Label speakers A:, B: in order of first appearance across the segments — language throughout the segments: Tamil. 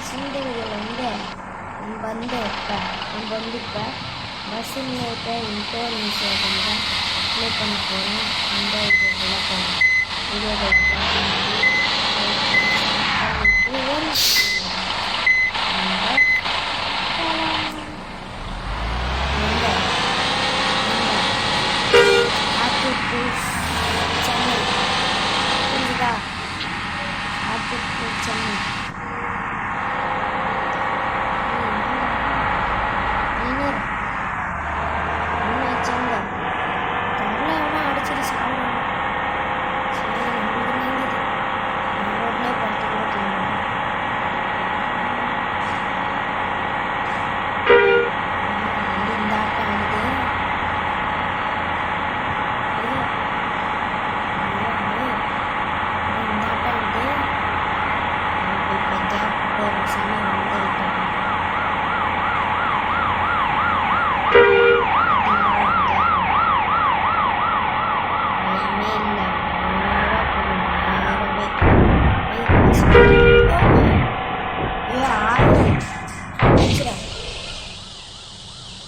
A: சிந்தனைகள் நம்ம வந்து இப்போ பஸ்ஸில் இருக்க இன்டர்நேஷனல் தான் ப்ளே பண்ண போகிறோம். அந்த இது விளக்கம் வீடியோவை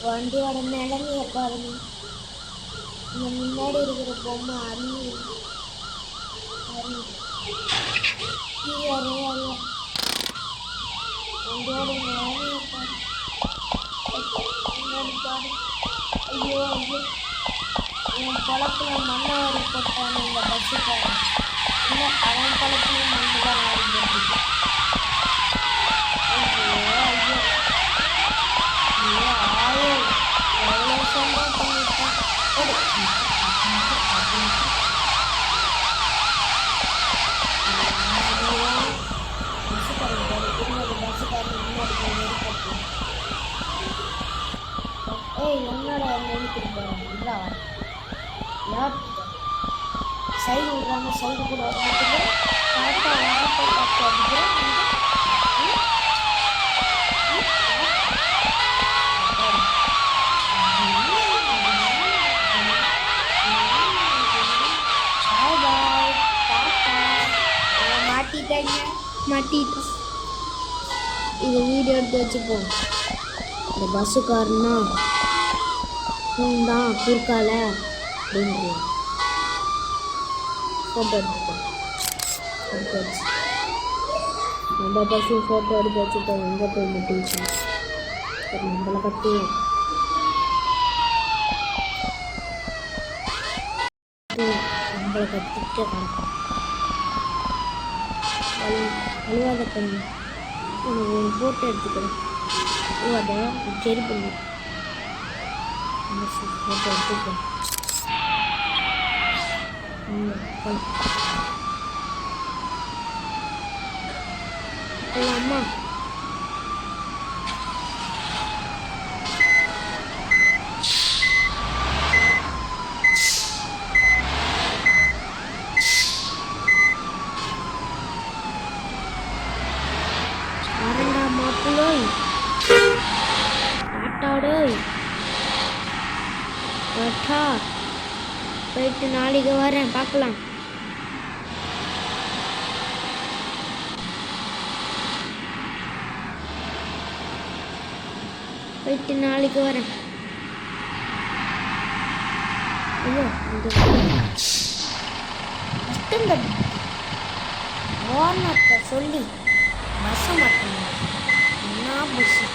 A: வண்டியோட நிலைமையை பாருங்க. இங்க முன்னாடி இருக்கிற பொம்மை அறிவு வண்டியோட நிலைமையை பாரு. முன்னாடி பாரு. ஐயோ ஐயோ, என் குளத்துல மண்ணை வாரி போட்டான இந்த பஸ்ஸுக்காரன். இல்லை, அவன் குளத்துலையும் மண்ணு தான் வாரி போட்டு. ஐயோ ஐயோ ஐயோ ஆயோ, எவ்வளோ சம்பவம் பண்ணியிருக்கேன். என்னோட நினைக்கிட்டு போகிறேன். இல்லை சைடு விடுறாங்க, சைடு கூட வரமாட்டேங்க. கரெக்டாக வரப்போ பார்த்து அடிக்கிறேன். மாட்டிட்டு இதை வீடியோ எடுத்து வச்சுப்போம். இந்த பஸ்ஸுக்காரனா தான் குறுக்கால அப்படின்ற ஃபோட்டோ எடுத்துப்போம். எடுத்து வச்சு நம்ம பஸ்ஸு ஃபோட்டோ எடுத்து வச்சுப்போம். எங்கே போய் முட்டிச்சு நம்மளை கட்டி நம்மளை கட்டிட்டு கிடக்கும். அழுவாத பண்ணி ஒரு ஃபோட்டோ எடுத்துக்கிறேன். அழுவாத சரி பண்ணி ஃபோட்டோ எடுத்துக்கிறேன். அம்மா போயிட்டு நாளைக்கு வரேன், பார்க்கலாம். போயிட்டு நாளைக்கு வரேன். ஐயோ ஓனத்தை சொல்லி பஸ்ஸை மாட்டேங்க. என்ன பஸ்ஸு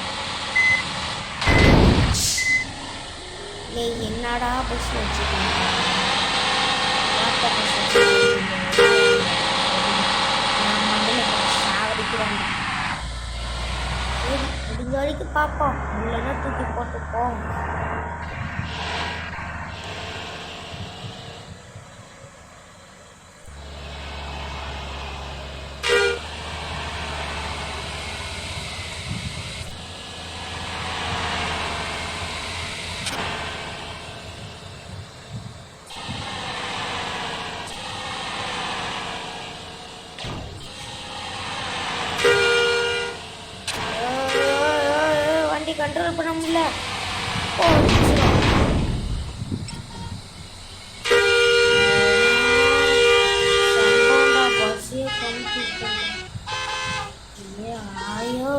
A: என்னடா பஸ் வச்சுக்கோங்க. சாவடிக்கிறாங்க. சரி, முடிஞ்ச வரைக்கும் பார்ப்போம். இல்லைன்னா தூக்கி போட்டுப்போம். கண்ட்ரோல் பண்ண முடியல. பஸ்ஸே கம்ப்ளீட் பண்ண ஐயோ